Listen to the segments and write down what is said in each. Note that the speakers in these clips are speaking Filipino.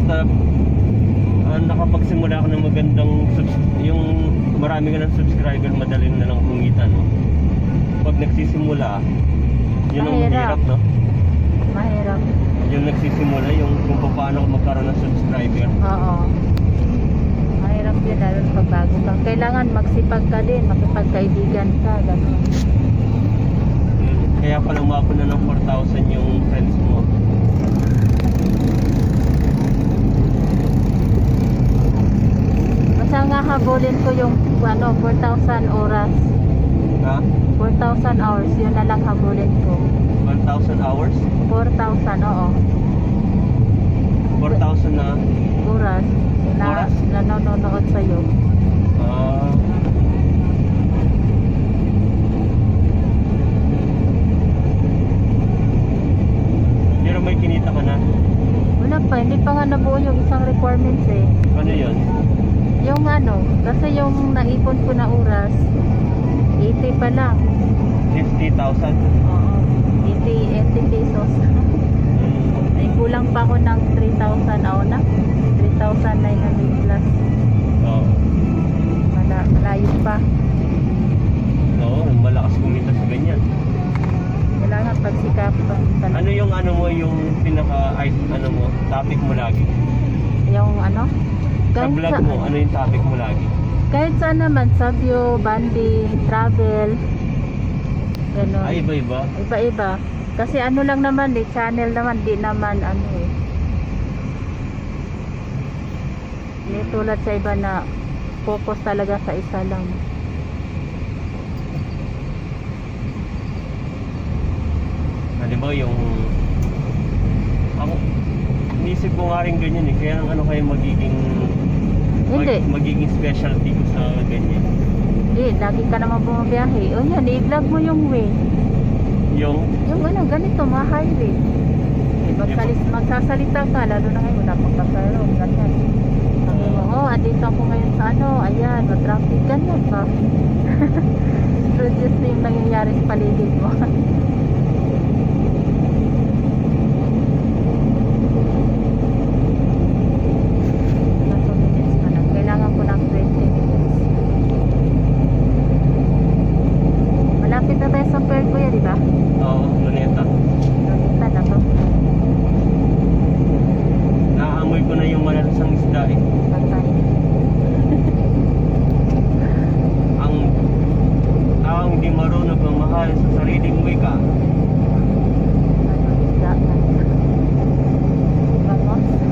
basta nakapagsimula ako ng magandang yung marami ka ng subscriber, madali na lang kumita, no? Pag nagsisimula, yun ang mahirap, no? Mahirap. Yung nagsisimula, yung kung paano magkaroon ng subscriber. Oo. Mahirap yun, lalo pag bago ka. Kailangan magsipag ka din, makipagkaibigan ka, gano'n. Kaya pala umabot na ng 4,000 yung friends mo. Basta nga habulin ko yung 4,000 oras. Ha? 4,000 hours, yun na lang habulin ko. 1,000 hours? 4,000, oo. 4,000 na Oras Oras? na nanonood sa'yo. Pero may kinita ka na? Wala pa, hindi pa nga nabuo yung isang requirements eh. Ano yun? Yung kasi yung naipon ko na oras, 80 pa lang. 50,000? Oo, 80 pesos. Ay, kulang pa ako ng 3,000 na 3,900 plus. Oo. Malayo pa. Oo, malakas kumita sa ganyan. Kailangan pagsikapan talaga. Ano yung yung pinaka topic mo lagi? Yung Sa vlog mo, ano yung topic mo lagi? kahit saan naman, sabyo, banding, travel, gano'n. Ay, iba-iba? Iba-iba. Kasi lang naman channel naman, di naman Hindi tulad sa iba na focus talaga sa isa lang. Halimbawa yung ako, inisip ko nga rin ganyan eh. Kaya kayo magiging magiging specialty ko sa ganyan. Hindi, lagi ka naman bumabiyahe. O yan, i-vlog mo yung way. Yung Ganito, mga highway. Magsasalita ka, lalo na ngayon, wala pang pasaro, ganyan. Sabi mo, andito ako ngayon sa ayan, traffic, ganyan pa. Produce yung nangyayari sa paligid mo. Kailangan ko ng 20 minutes. Malapit na tayo sa Pearl, kuya, di ba? Oo, Luneta. Luneta na to. Naamoy ko na yung malalasang isda eh. Patay. ang hindi marunong magmahal sa sariling wika. Isda na. Vamos.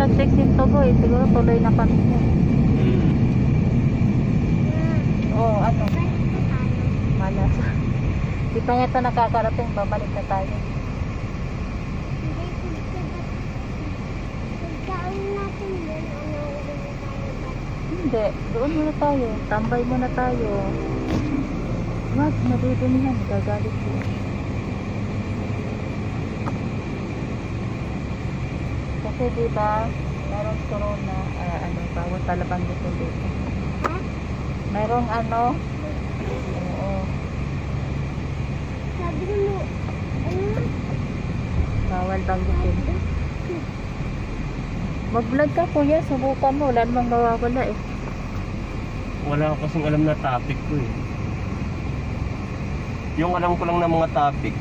Nag-text yung Togo eh. Siguro tuloy na kami. Malas. Di pa nga ito nakakarating. Babalik na tayo. Hindi. Doon muna tayo. Tambay muna tayo. Wag, madudunihan. Gagalit yun. Kasi diba, merong corona, bawal talabang dito. Merong oo. Sabi mo, Bawal banggitin. Mag-vlog ka kuya, subukan mo, wala namang mawawala eh. Wala ko kasing alam na topic ko eh. Yung alam ko lang na mga topic,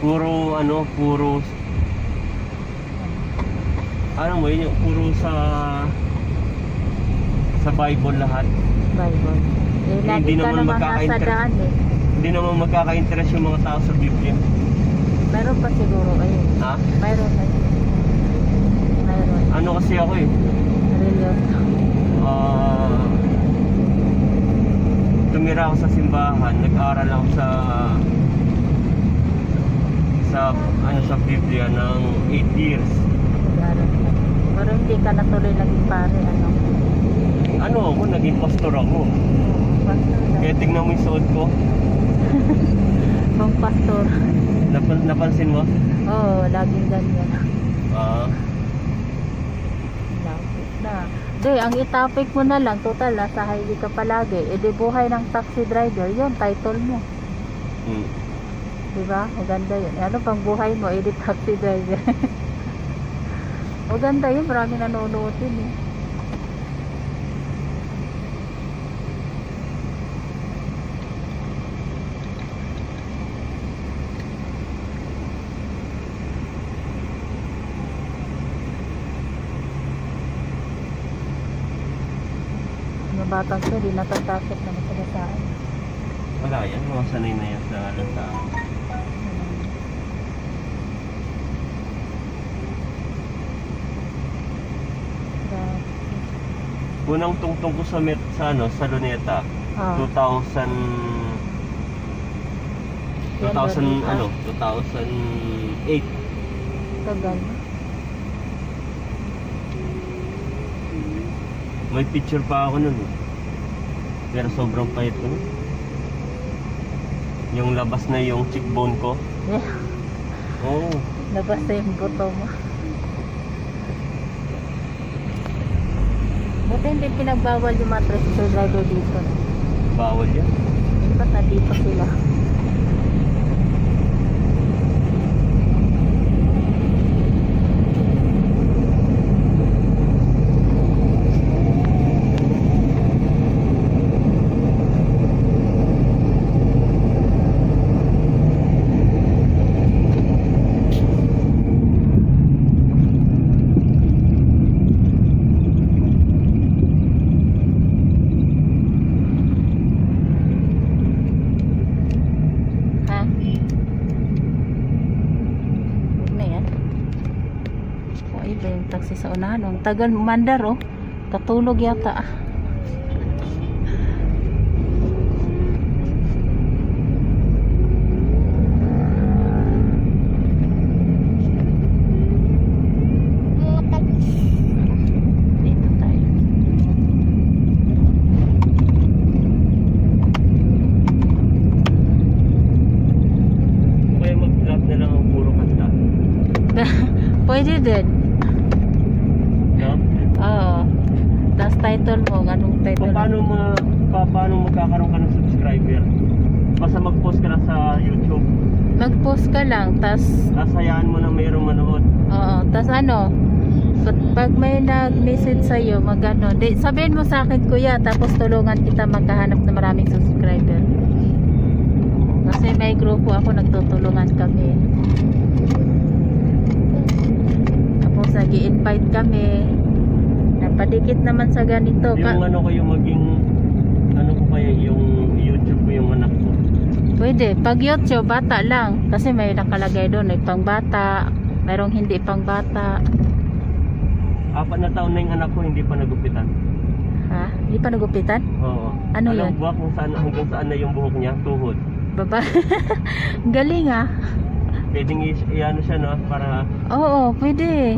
puro puro sa Bible lahat. Bible. Lagi ka naman nasa daan eh. Hindi naman magkaka-interest yung mga tao sa Biblia. Meron pa siguro ayun. Ha? Meron. Ano kasi ako eh? Religyoso. Tumira ako sa simbahan, nag-aral ako sa Biblia ng 8 years. Pero hindi ka natuloy naging pare, Ako, naging pastor ako. Pastor na. Kaya tignan mo yung suot ko. Pang pastor. Napansin mo? Oo, laging ganyan. na. Di, ang itapik mo na lang, total, nasa highway ka palagi. E di buhay ng taxi driver, yun, title mo. Diba? Maganda yun. Ano pang buhay mo, e di taxi driver. Maganda yun, marami nanonood yun eh. Batang siya, di natatakot na masagasaan. Wala yan, mga sanay na yan sa lantaan. Unang tungtong ko sa sa Luneta, 2008. Tagal. May picture pa ako nun. Pero sobrang payat ko. Yung labas na yung cheekbone ko. Yeah. Oo. Labas na yung buto mo. Buti hindi pinagbawal yung mga tricycle driver dito. Bawal yan. Ba't nandito sila? Taxi sa unahan, ang tagal mandar oh, katulog yata. Dito tayo. Kaya mag-vlog na lang ang puro kanta. Pwede din. No? Oo. Tapos title mo, anong title? Paano magkakaroon ka ng subscriber? Basta mag-post ka lang sa YouTube. Mag-post ka lang, tapos Kasayaan mo na mayroong manood. oo, tapos ano, pag may nag-message sa'yo, mag-ano, sabihin mo sa akin kuya, tapos tulungan kita magkahanap ng maraming subscriber. Kasi may grupo ako, nagtutulungan kami. Tapos nag-i-invite kami. Napadikit naman sa ganito. Yung ano ko yung maging, ano ko kaya yung YouTube ko yung anak ko. Pwede. Pag YouTube, bata lang. Kasi may nakalagay doon, may pang bata, mayroong hindi pang bata. 4 na taon na yung anak ko, hindi pa nagupitan. Ha? Hindi pa nagupitan? Oo. Ano yun? Buwak kung saan, hanggang saan na yung buhok niya, tuhod. Baba. Galing ah. Pwedeng i-ano siya, no? Para Oo, pwede.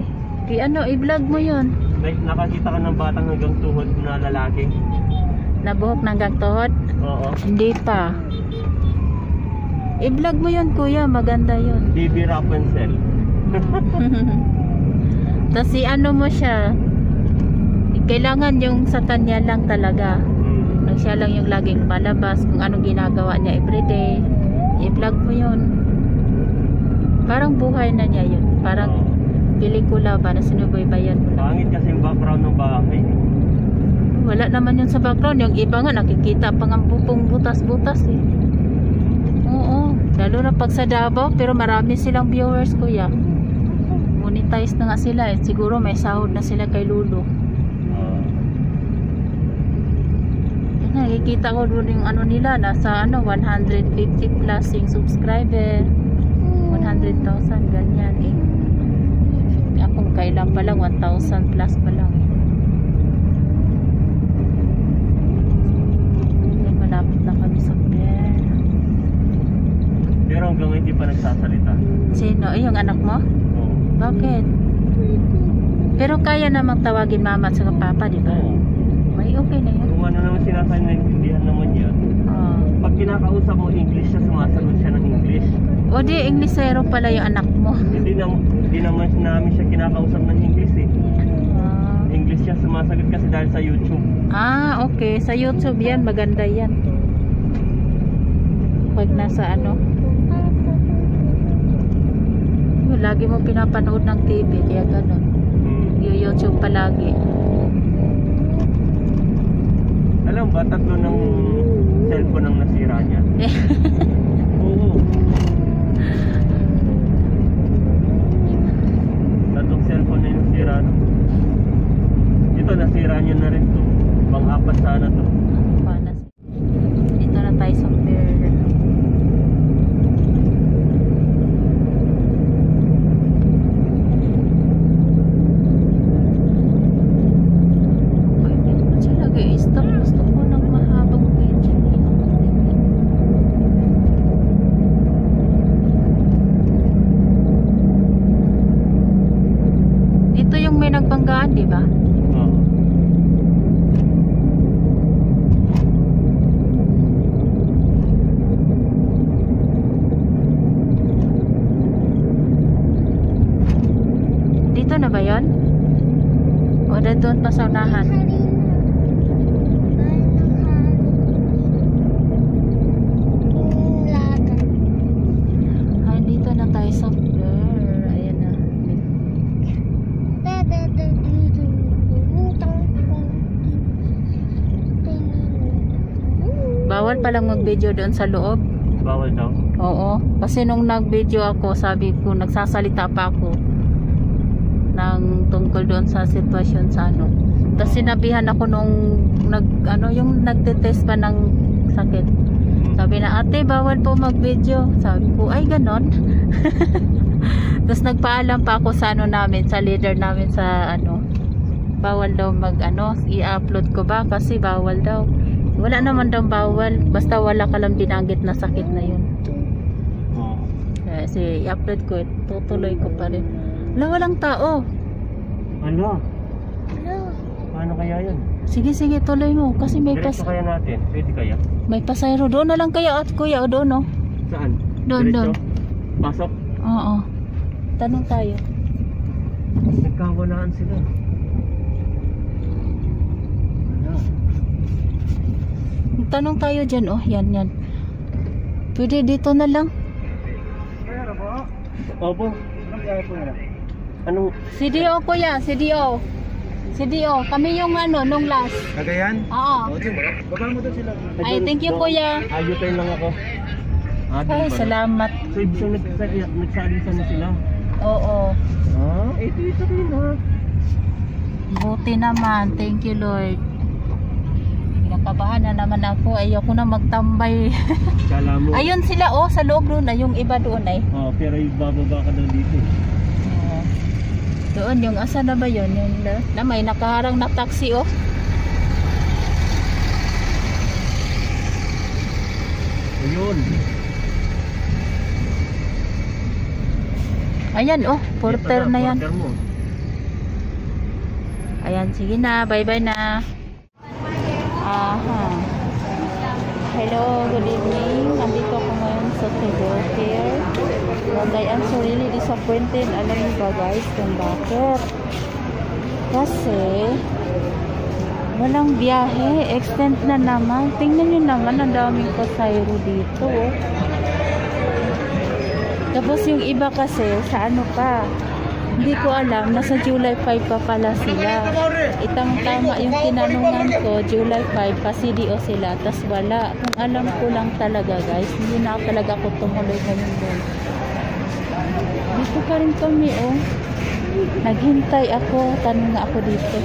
I-vlog mo yun. may nakakita ka ng batang hanggang tuhod na lalaki. Nabuhok ng tuhod? Oo. Hindi pa. I-vlog mo yun kuya, maganda yun. Baby Rapunzel. Tapos ano mo siya, kailangan yung sa kanya lang talaga. Nang siya lang yung laging palabas, kung anong ginagawa niya everyday, i-vlog mo yun. Parang buhay na niya yun. Parang pelikula ba na sinubaybayan mo lang. Pangit kasi yung background ng bahay. Wala naman yun sa background. Yung iba nga nakikita pa nga pupong butas-butas eh. Oo. Lalo na pag sa Davao, pero marami silang viewers kuya. Monetize na nga sila eh. Siguro may sahod na sila kay Lulu. Nakikita ko doon yung ano nila, nasa 150 plus yung subscriber. 100,000 ganyan eh. Ako kailan pa lang 1,000 plus pa lang eh. Malapit na kami sa pier. Pero hanggang hindi pa nagsasalita. Sino? Yung anak mo? Oo. Bakit? Pero kaya namang tawagin mama at saka papa, di ba? Oo. May okay na yun. Kung ano naman sinasabi, naiintindihan naman niya. Pag kinakausap mo English siya, sumasagot siya ng English. O di, Inglesero pala yung anak mo. Hindi naman namin siya kinakausap ng English eh. mabilis siya sumasagot kasi dahil sa YouTube. Ah, okay. Sa YouTube yan, maganda yan. Pag nasa ano, lagi mo pinapanood ng TV, kaya ganun. Yung YouTube palagi. Alam ba, 3 ng cellphone ang nasira niya? Oo. 3 cellphone na yung nasira. No? Ito, nasira niya na rin to. Pang-4 sana to. Dito na tayo sa pier. Stop, gusto ko ng mahabang video. Ito yung may nagbanggaan, di ba? Oo. Dito na ba yun? O doon pa sa unahan? Sa pier. Ayan na. Bawal palang mag-video doon sa loob. Bawal daw? Oo. Kasi nung nag-video ako, sabi ko, nagsasalita pa ako ng tungkol doon sa sitwasyon sa ano. Tapos sinabihan ako nung yung nagte-test pa ng sakit. Sabi na, ate, bawal po mag-video. Sabi ko, ay ganon. Tapos nagpaalam pa ako sa namin, sa leader namin sa bawal daw i-upload ko ba kasi bawal daw. Wala naman daw bawal, basta wala ka lang binanggit na sakit na yun. Kasi i-upload ko, tutuloy ko pa rin. Walang tao. Ano? Paano kaya yun? Sige, tuloy mo kasi may Diretso kaya natin? Pwede kaya? May pasayro doon na lang kaya at kuya o doon, no? Saan? Doon. Pasok? Oo. Tanong tayo. Nagkawalaan sila. Tanong tayo dyan, oh. Yan. Pwede dito na lang. Opo. Anong? CDO, kuya. CDO. Kami yung nung last. Cagayan? Oo. Baba mo doon sila. Ay, thank you, kuya. Ayutin lang ako. Ay, salamat. So, ibig sabihin, nagsaalisan na sila? Oo. Ito rin ha. Buti naman. Thank you, Lord. Pinakabahan na naman ako. Ayoko na magtambay. Kala mo. Ayun sila, oh. Sa loob doon na. Yung iba doon ay. Pero ibababa ka daw dito. Doon, yung asa na ba yun? Yung na may nakaharang na taxi, oh. Ayun. Ayan, oh. Porter na yan. Porter mo. Ayan, sige na. Bye-bye na. Aha. Hello, good evening. Nandito ako ngayon sa Cebu Pier. And I am so really disappointed. Alam niyo ba guys kung bakit? Kasi walang biyahe. Extend na naman. Tingnan niyo naman, ang daming pasayro dito. Tapos yung iba kasi sa pa, hindi ko alam, nasa July 5 pa pala sila. Itang-tama yung tinanungan ko, July 5 pa CDO sila, tas wala. Kung alam ko lang talaga guys, hindi na talaga ako tumuloy ngayon doon. Dito pa rin kami, oh. Naghintay ako, tanong nga ako dito.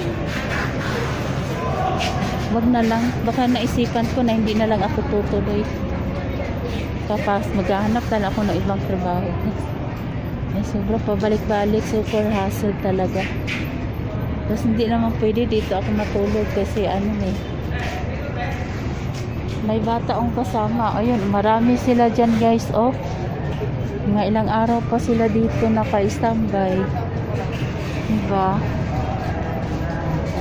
Wag na lang, baka naisipan ko na hindi na lang ako tutuloy. Tapos maghahanap na lang ako ng ibang trabaho. Ay, sobra pabalik-balik, super hassle talaga. Tapos hindi naman pwede dito ako matulog kasi may bata akong kasama. Ayun, marami sila dyan guys, oh. Mga ilang araw pa sila dito naka-standby. Diba?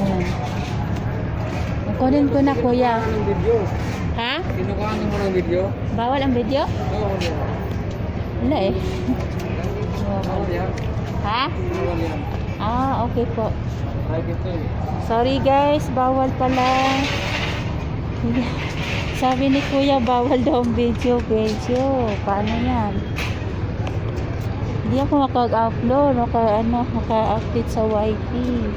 Ayan. Kunin ko na kuya. Ha? Kinukuhaan mo ng video? Bawal ang video? Oo, wala eh. bawal yan. Ha? Bawal yan. Ah, okay po. Private to eh. Sorry guys, bawal pala. Sabi ni Kuya, bawal daw ang video. Paano yan? Hindi ako makag-upload, maka-update sa wifi.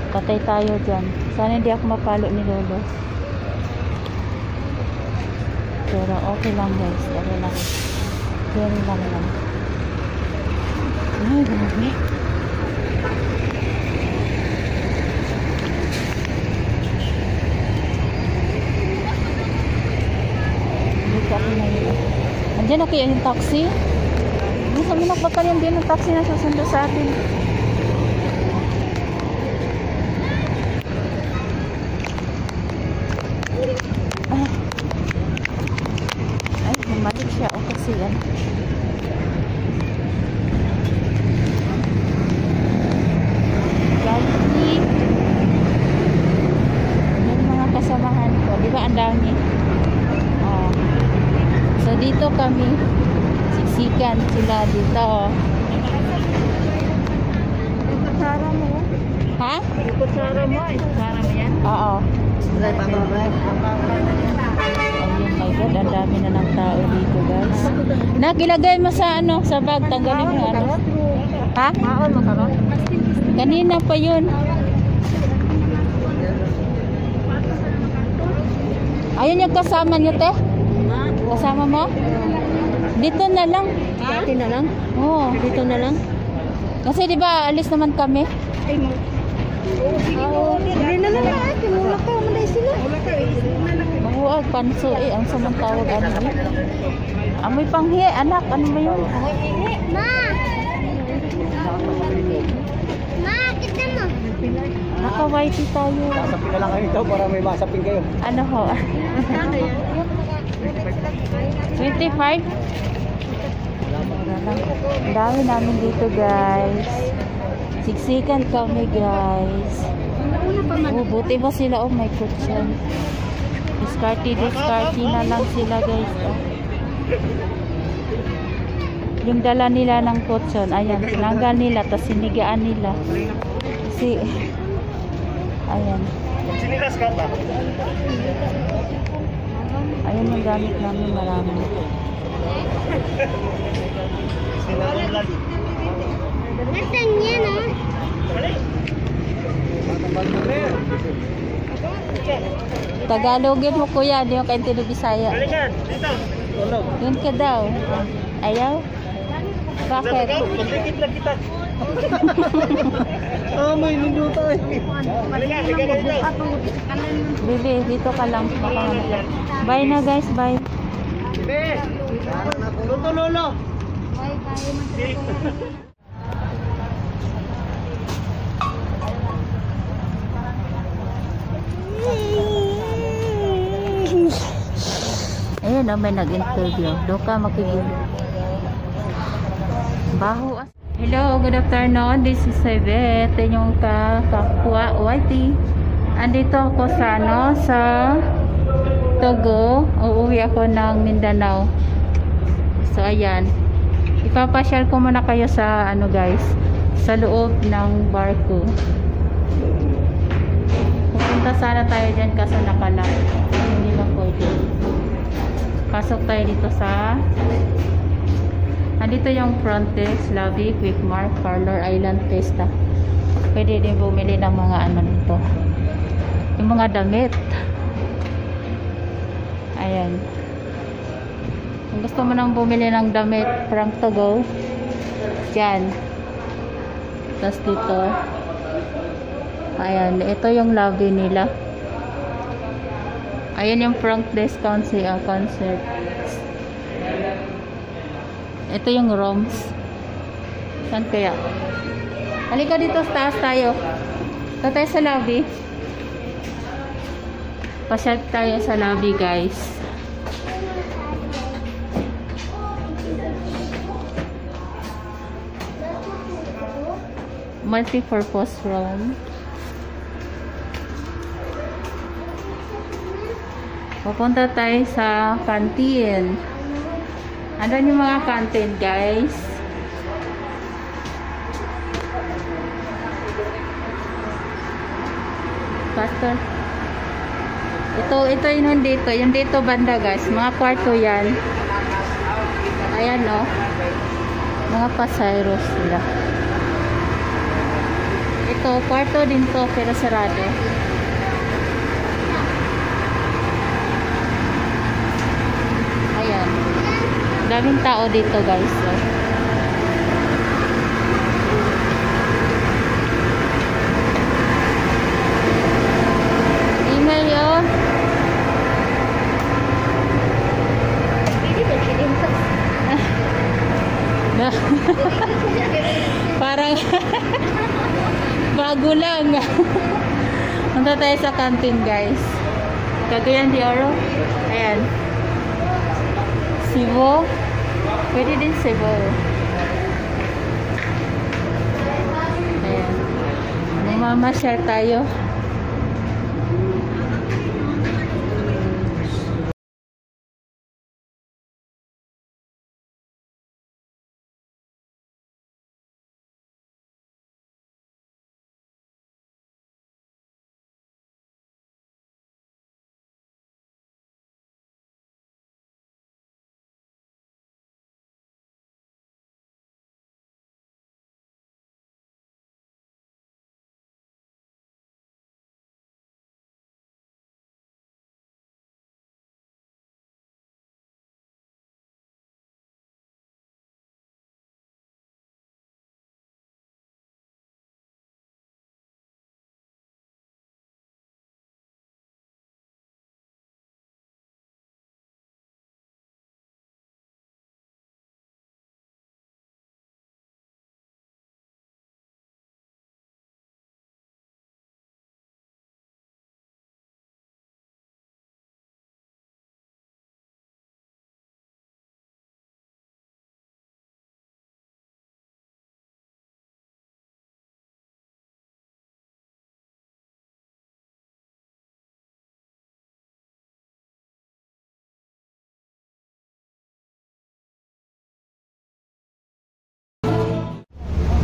Patay tayo dyan. Sana hindi ako mapalo ni Lolo. Pero okay lang guys. Okay lang. Very lang lang. Ay, grabe. Dito ako na yun. Andiyan na kaya yung taxi? Gusto mo nagpapalyan din yung taxi na susundo sa atin. Ay, bumalik siya. O kasi yan. Yung mga kasamahan ko. Di ba ang dami? Oh. So dito kami. Siksikan sila dito. Kutsara mo. Ha? Kutsara mo. Kutsara mo yan. Oo. Ayun, my God, ang dami na ng tao dito, guys. Nakilagay mo sa ano, sa bag, tanggalin mo ano. Ha? Maon mo karon. Kanina pa yun. Ayun yung kasama niyo, te? Kasama mo? Dito na lang. Dito na lang. Oo. Dito na lang. Kasi di ba alis naman kami? Ay mo. Hindi na lang na. Mula ka. Manday sila. Mahuwag, panso eh. Ang samang tawag ano eh. Amoy panghi, anak. Ano ba yun? Ma! Ma, kita mo. Naka-whitey tayo. Masapin na lang kayo ito para may masapin kayo. Ano ho? 25? Ang dami namin dito, guys. Siksikan kami, guys. Oh, buti ba sila? Oh my God, yan. Discarte na lang sila, guys. Oh. Yung dala nila ng kutson, ayan, sinanggal nila, tapos sinigaan nila. Kasi, ayan. Sinilas ka ba? Ayan yung gamit namin, marami. Nasaan yan, oh? Tagalogin mo, kuya, hindi yung kaintindi Bisaya. Balikan, dito. Tulog. Yun ka daw. Ayaw? Bakit? Magdikit lang kita. May ninduta eh. Balikan, sige ka dito. Bibi, dito ka lang. Baka mamaya. Bye na, guys. Bye. Be! Luto, lolo. Ayan, may nag-interview. Doon ka makikita. Baho. Hello, good afternoon. This is Yvette. Yung kakwa YT. Andito ako sa sa Togo. Uuwi ako ng Mindanao. So, ayan. Ipapasyal ko muna kayo sa guys, sa loob ng barko. Pupunta sana tayo dyan kaso nakala. Hindi na pwede. Pasok tayo dito sa andito yung front desk, lobby, quick mart, parlor, island, fiesta. Pwede din bumili ng mga dito. Yung mga damit. Ayan. Kung gusto mo nang bumili ng damit from Togo, dyan. Tapos dito. Ayan. Ito yung lobby nila. Ayan yung front desk concert. Ito yung rooms. Saan kaya? Halika dito sa taas tayo. Ito tayo sa lobby. Pasyal tayo sa lobby, guys. Multi-purpose room. Pupunta tayo sa canteen. Andun yung mga canteen, guys. Pastor. Ito yun dito. Yung dito banda guys. Mga kwarto yan. Ayan o. Mga pasayros sila. Ito, kwarto din to pero sarado. Ayan. Daming tao dito guys. So. Email yun. Parang bago lang. Punta tayo sa canteen guys. Cagayan de Oro. Ayan. Cebu. Pwede din Cebu. Ayan. Mamamasyal tayo.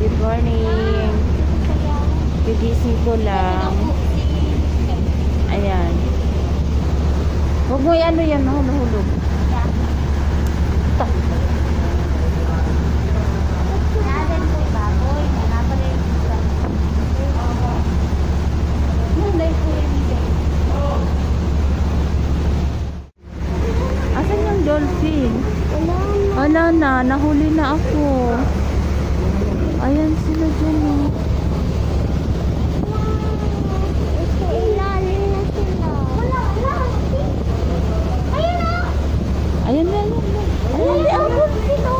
Good morning. Gigising ko lang. Ayan. Huwag mo ano yan, mahulog. Ito. Asan yung dolphin? Wala na, nahuli na ako. Ayan sila dyan oh. Ilalim na sila. Wala. Ayun na. Ayan na, ayan na. Ayan na.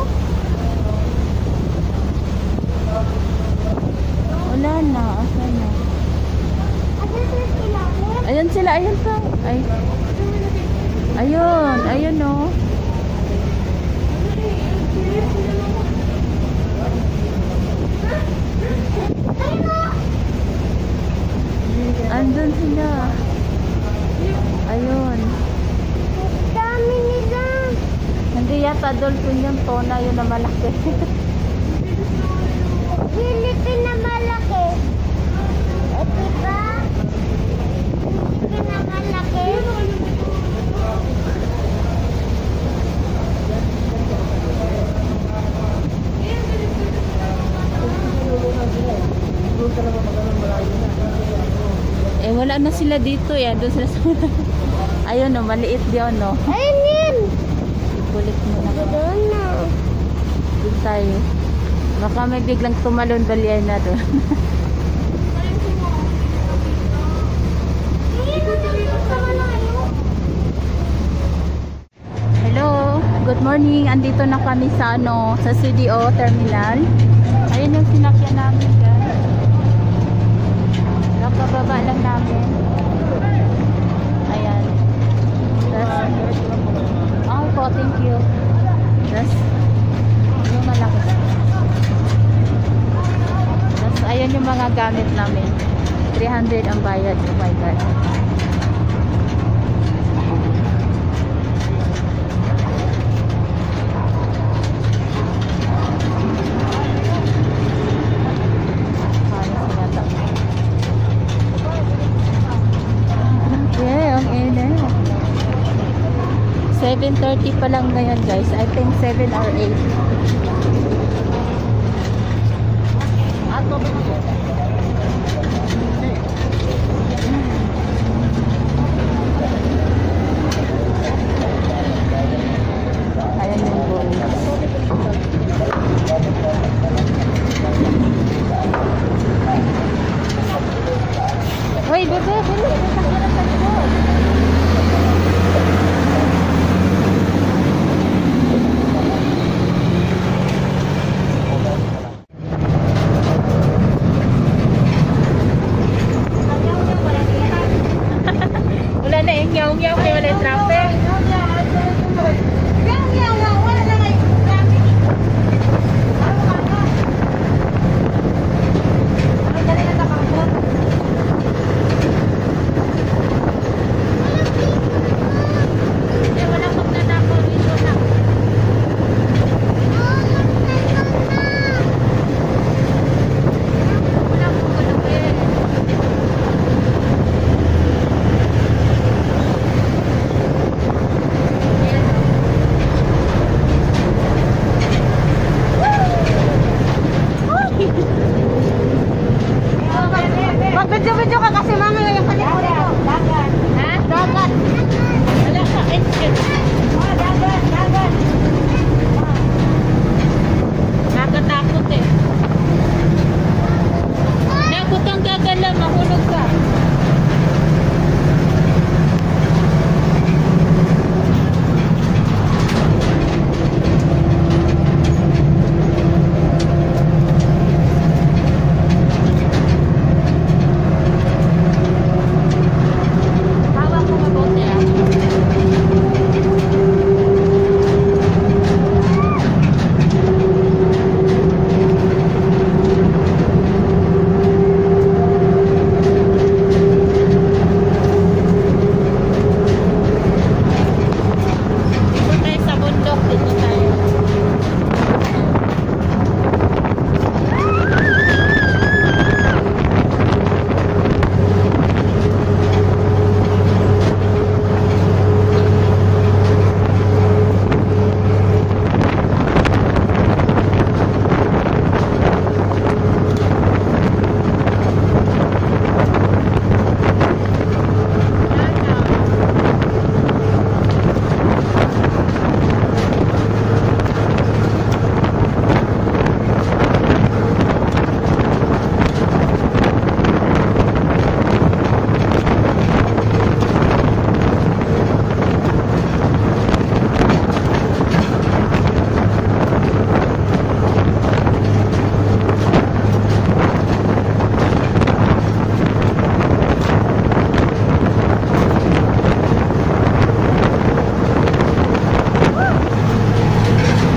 Wala na, asan na? Ayan sila, ayan pa. Ay. Ayun, ayun oh. Andun sila. Ayun. Dami nila. Hindi yata dolphin yung tona yun na malaki. Philippine na malaki. Diba? Philippine na malaki. Eh wala na sila dito eh. Doon sila sa ayun oh, maliit diyan no. Ayun yun. Kulit mo na. Doon na. Doon tayo. Baka may biglang tumalon balian na doon. Hello, good morning. Andito na kami sa ano, sa CDO terminal. Ayun yung sinakyan namin guys. Kakababa lang namin. Ayan. Oh po, thank you. Tapos, yung malaki. Tapos, ayan yung mga gamit namin. 300 ang bayad. Oh my God. 7:30 pa lang ngayon guys. I think 7 or 8. Ayan yung boys. Hoy, bebe, dali. Nakakira sa likod. Wala na yung nyaw-nyaw kaya wala yung traffic. Mag-video ka kasi mama yung panik mo dito. Dagat. Ha? Dagat. Wala ka. Dagat. Dagat. Nakatakot eh. Nakot ang gagala, mahulog ka. Hawak mo mabuti ah. Dito tayo sa bundok. Dito tayo.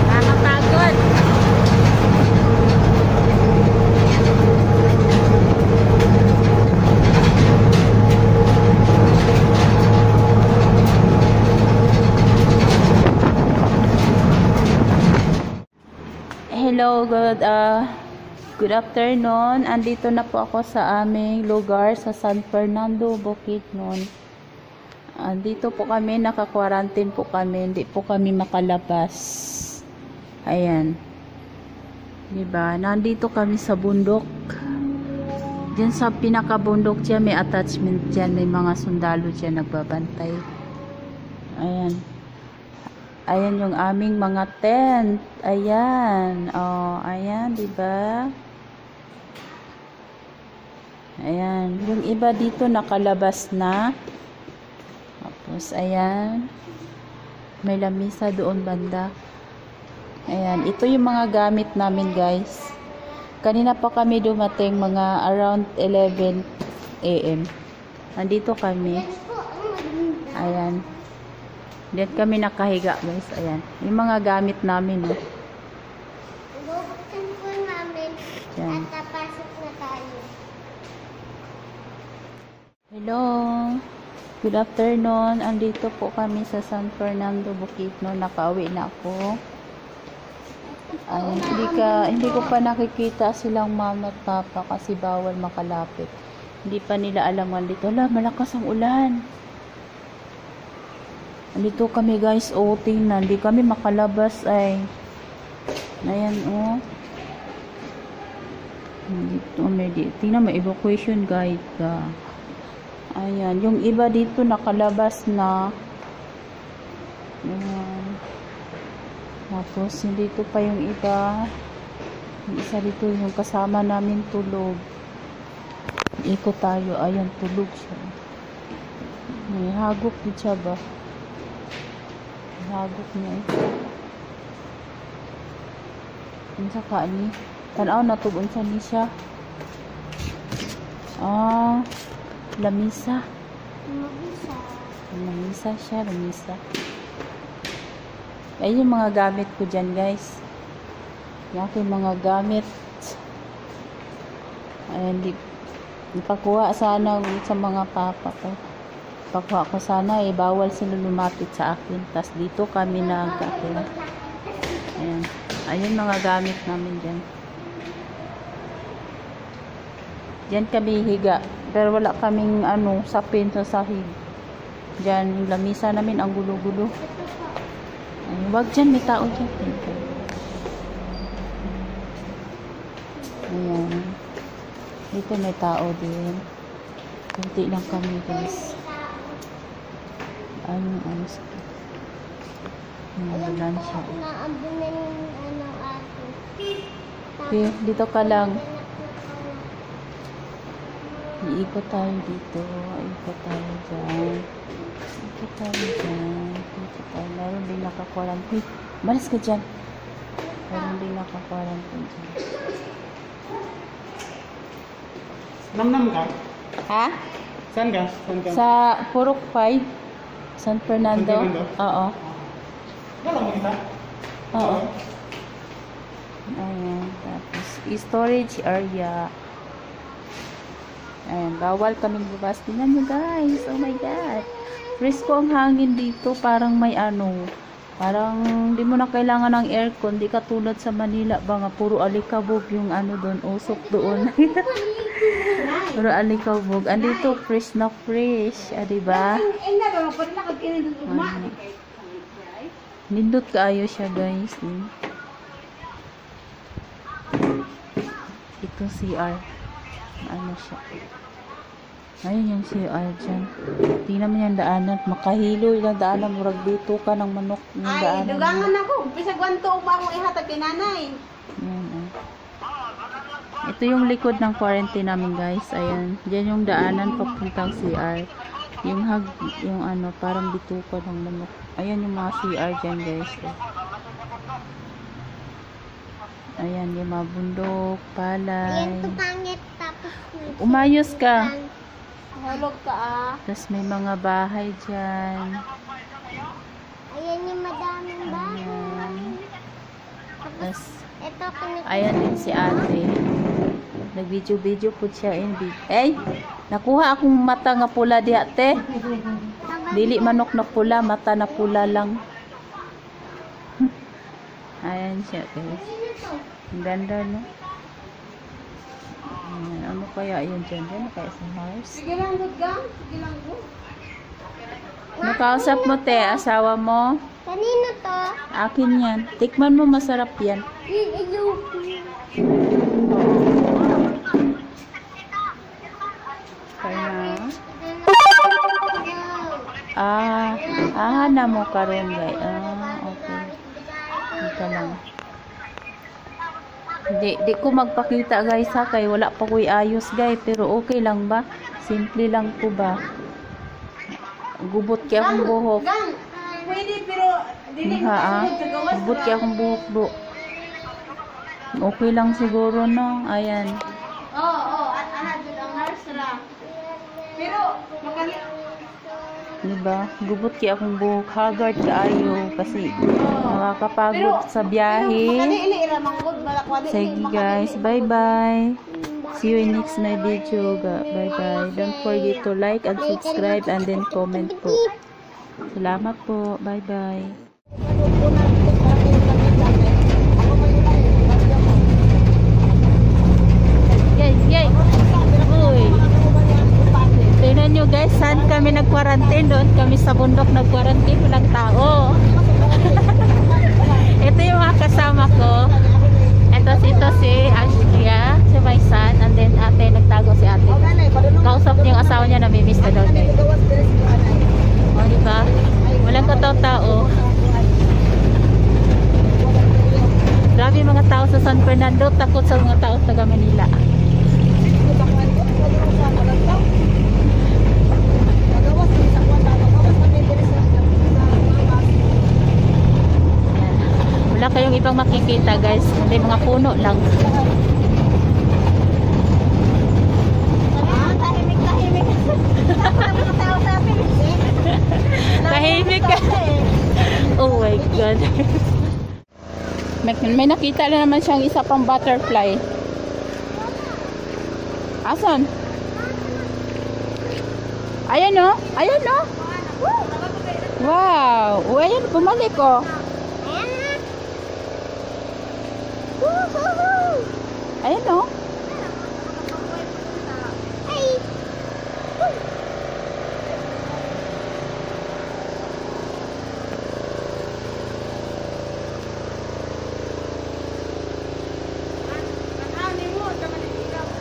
Nakakapagod. Hello, good afternoon. Andito na po ako sa aming lugar sa San Fernando, Bukidnon. Andito po kami, naka-quarantine po kami, hindi po kami makalabas. Ayan. Diba? Nandito kami sa bundok. Diyan sa pinakabundok dyan, may attachment dyan, may mga sundalo dyan nagbabantay. Ayan. Ayan yung aming mga tent. Ayan. Oh, ayan, diba? Ayan. Yung iba dito nakalabas na. Tapos, ayan. May lamisa doon banda. Ayan. Ito yung mga gamit namin, guys. Kanina pa kami dumating, mga around 11 AM. Nandito kami. Ayan. Diyan kami nakahiga, guys. Ayan. Yung mga gamit namin. Bubuksan po namin Ayan. at napasok na tayo. Hello. Good afternoon. Andito po kami sa San Fernando, Bukidnon. Nakauwi na ako. Ayan. Hindi ko pa nakikita silang mama at papa kasi bawal makalapit. Hindi pa nila alam dito. Hala, malakas ang ulan. Andito kami guys, tingnan, hindi kami makalabas ay. Ayan, Dito, tingnan, may evacuation guide ka. Ayan, yung iba dito nakalabas na. Ayan. Tapos, dito pa yung iba. Yung isa dito, yung kasama namin tulog. Ikot tayo. Ayan, tulog siya. May hagok din siya ba? Hagok niya Yung sa kaani. Tanaw na tubon sa ni siya. Lamisa. Lamisa siya, lamisa. Ayun yung mga gamit ko dyan guys. Yung aking mga gamit. Ayan, ipakuha sana sa mga papa ko. Pakuha ko sana bawal sila lumapit sa akin. Tas dito kami nagkakila. Ayan. Ayun mga gamit namin dyan. Dyan kami higa. Pero wala kaming sapin sa sahig. Dyan yung lamisa namin ang gulo-gulo. Ay, wag dyan, may tao dyan. Ayan. Dito may tao din. Kunti lang kami guys. Ayun, ayos ko. Nabulan siya. Okay, dito ka lang. Iikot tayo dito. Iikot tayo dyan. Iikot tayo dyan. Iikot tayo. Meron din naka-quarantine. Malis ka dyan. Meron din naka-quarantine dyan. Namnam ka? Ha? Saan ka? Saan ka? Sa Purok 5. San Fernando. San Fernando? Oo. Wala mo kita? Oo. Ayan. Tapos, storage area. Ayan. Bawal kaming bubas. Tingnan nyo guys. Oh my God. Fresco ang hangin dito. Parang may parang di mo na kailangan ng aircon. Di katulad sa Manila ba nga. Puro alikabog yung doon. Usok doon. Puro alikabog. Andito fresh na fresh. Diba? Nindot kaayo siya guys. Ito CR. Ano siya? Ayun yung CR dyan. Tingnan mo yung daanan. Makahilo yung daanan. Murag dito ka ng manok. Yung Ay, dugangan ako. Bisag wanto ba mo ihatag pinanay? Yan, Ito yung likod ng quarantine namin guys. Ayan. Diyan yung daanan papuntang CR. Yung parang bituka ng manok. Ayan yung mga CR dyan guys. Ayan yung mga bundok, palay. Yan to pangit tapos Umayos ka. hulog ka Tapos may mga bahay dyan. Ayan yung madaming bahay. Ayan. Tapos, Ito ayan din si ate. Nag-video-video po siya. Nakuha akong mata nga pula di ate. Dili manok na pula, mata na pula lang. Ayan siya guys. Ang ganda no? Ayan, ano kaya yun dyan? Ano kaya sa house? Sige lang, gang. Sige lang, go. Nakausap mo te, asawa mo? Kanino to? Akin yan. Tikman mo, masarap yan. Kaya na mo karon guys. Okay. Dito lang. Di ko magpakita guys ha, kay wala pa ko'y ayos guys, pero okay lang ba? Simple lang po ba? Gubot kaya akong buhok. Gang, pwede pero dili mo Gubot kaya akong buhok bro. Okay lang siguro no. Ayan. at ana jud ang nurse ra. Pero makali Diba? Gubot kaya akong buhok. Haggard kaayo kasi nakakapagod sa biyahe. Sige guys, bye bye. See you in next my video. Bye bye. Don't forget to like and subscribe and then comment po. Salamat po. Bye bye. Guys. Uy. Tingnan nyo guys, saan kami nag-quarantine? Doon kami kami sa bundok, nag-quarantine, walang tao. Ito yung mga kasama ko. Ito si Ashlia, si my son, and then ate, nagtago si ate. Kausap niya yung asawa niya, namimiss na daw niya. O, diba? Walang katao-tao. Grabe yung mga tao sa San Fernando, takot sa mga tao sa Manila. Wala kayong ibang makikita guys, hindi mga puno lang. Tahimik ka. Oh my god. May nakita na naman siyang isa pang butterfly. Asan? Ayan o. Ayan o. Wow. O, ayan, bumalik o. Ayan o.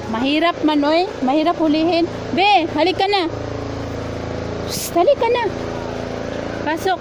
Mahirap man oy, mahirap hulihin. Be, halika na. Shh, halika na. Pasok.